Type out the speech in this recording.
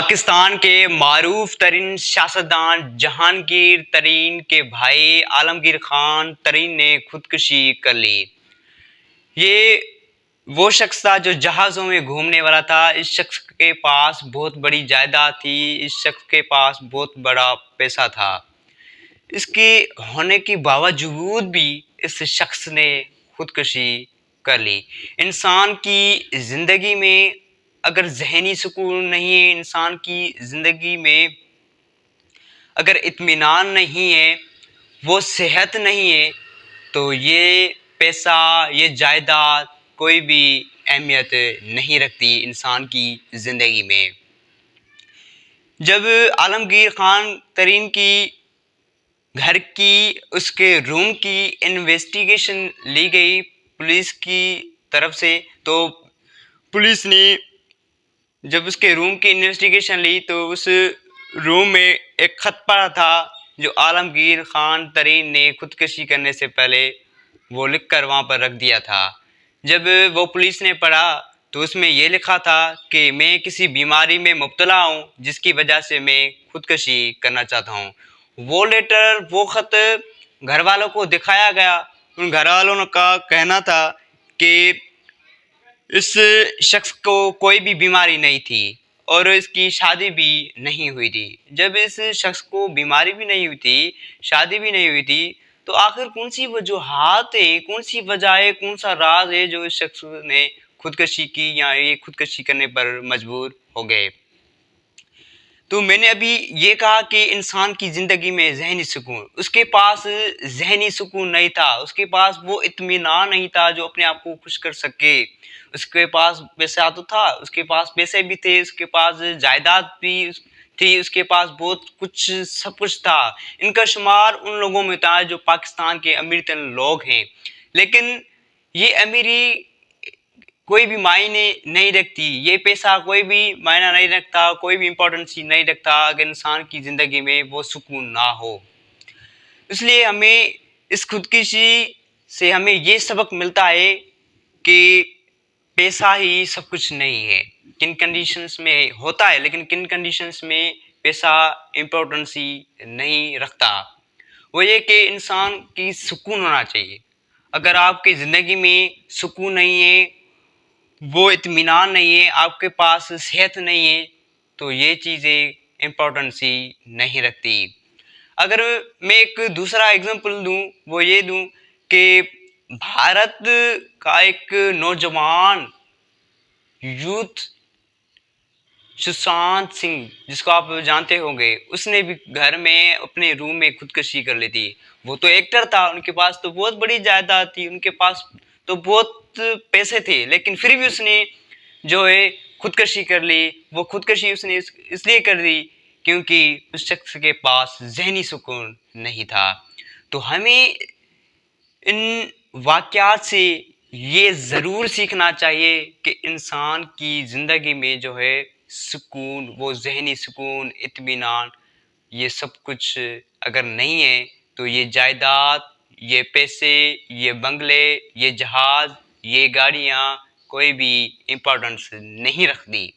پاکستان کے معروف ترین سیاستدان جہانگیر ترین کے بھائی عالمگیر خان ترین نے خودکشی کر لی۔ یہ وہ شخص تھا جو جہازوں میں گھومنے والا تھا۔ اس شخص کے پاس بہت بڑی جائیداد تھی، اس شخص کے پاس بہت بڑا پیسہ تھا۔ اس کے ہونے کے باوجود بھی اس شخص نے خودکشی کر لی۔ انسان کی زندگی میں اگر ذہنی سکون نہیں ہے، انسان کی زندگی میں اگر اطمینان نہیں ہے، وہ صحت نہیں ہے، تو یہ پیسہ، یہ جائیداد کوئی بھی اہمیت نہیں رکھتی انسان کی زندگی میں۔ جب عالمگیر خان ترین کی گھر کی، اس کے روم کی انویسٹیگیشن لی گئی پولیس کی طرف سے، تو پولیس نے جب اس کے روم کی انویسٹیگیشن لی تو اس روم میں ایک خط پڑا تھا جو عالمگیر خان ترین نے خودکشی کرنے سے پہلے وہ لکھ کر وہاں پر رکھ دیا تھا۔ جب وہ پولیس نے پڑھا تو اس میں یہ لکھا تھا کہ میں کسی بیماری میں مبتلا ہوں جس کی وجہ سے میں خودکشی کرنا چاہتا ہوں۔ وہ لیٹر، وہ خط گھر والوں کو دکھایا گیا۔ ان گھر والوں کا کہنا تھا کہ اس شخص کو کوئی بھی بیماری نہیں تھی اور اس کی شادی بھی نہیں ہوئی تھی۔ جب اس شخص کو بیماری بھی نہیں ہوئی تھی، شادی بھی نہیں ہوئی تھی، تو آخر کون سی وجوہات ہے، کون سی وجہ ہے، کون سا راز ہے جو اس شخص نے خودکشی کی یا یہ خودکشی کرنے پر مجبور ہو گئے؟ تو میں نے ابھی یہ کہا کہ انسان کی زندگی میں ذہنی سکون، اس کے پاس ذہنی سکون نہیں تھا، اس کے پاس وہ اطمینان نہیں تھا جو اپنے آپ کو خوش کر سکے۔ اس کے پاس پیسہ تو تھا، اس کے پاس پیسے بھی تھے، اس کے پاس جائیداد بھی تھی، اس کے پاس بہت کچھ، سب کچھ تھا۔ ان کا شمار ان لوگوں میں تھا جو پاکستان کے امیر ترین لوگ ہیں۔ لیکن یہ امیری کوئی بھی معنی نہیں رکھتی، یہ پیسہ کوئی بھی معنی نہیں رکھتا، کوئی بھی امپورٹنس نہیں رکھتا اگر انسان کی زندگی میں وہ سکون نہ ہو۔ اس لیے ہمیں اس خودکشی سے ہمیں یہ سبق ملتا ہے کہ پیسہ ہی سب کچھ نہیں ہے۔ کن کنڈیشنز میں ہوتا ہے، لیکن کن کنڈیشنز میں پیسہ امپورٹنس ہی نہیں رکھتا۔ وہ یہ کہ انسان کی سکون ہونا چاہیے۔ اگر آپ کی زندگی میں سکون نہیں ہے، وہ اطمینان نہیں ہے، آپ کے پاس صحت نہیں ہے، تو یہ چیزیں امپورٹنس ہی نہیں رکھتی۔ اگر میں ایک دوسرا اگزامپل دوں، وہ یہ دوں کہ بھارت کا ایک نوجوان یوتھ سشانت سنگھ، جس کو آپ جانتے ہوں گے، اس نے بھی گھر میں اپنے روم میں خودکشی کر لی تھی۔ وہ تو ایکٹر تھا، ان کے پاس تو بہت بڑی جائیداد تھی، ان کے پاس تو بہت پیسے تھے، لیکن پھر بھی اس نے جو ہے خودکشی کر لی۔ وہ خودکشی اس نے اس لیے کر دی کیونکہ اس شخص کے پاس ذہنی سکون نہیں تھا۔ تو ہمیں ان واقعات سے یہ ضرور سیکھنا چاہیے کہ انسان کی زندگی میں جو ہے سکون، وہ ذہنی سکون، اطمینان، یہ سب کچھ اگر نہیں ہے تو یہ جائیداد، یہ پیسے، یہ بنگلے، یہ جہاز، یہ گاڑیاں کوئی بھی امپورٹنس نہیں رکھتی۔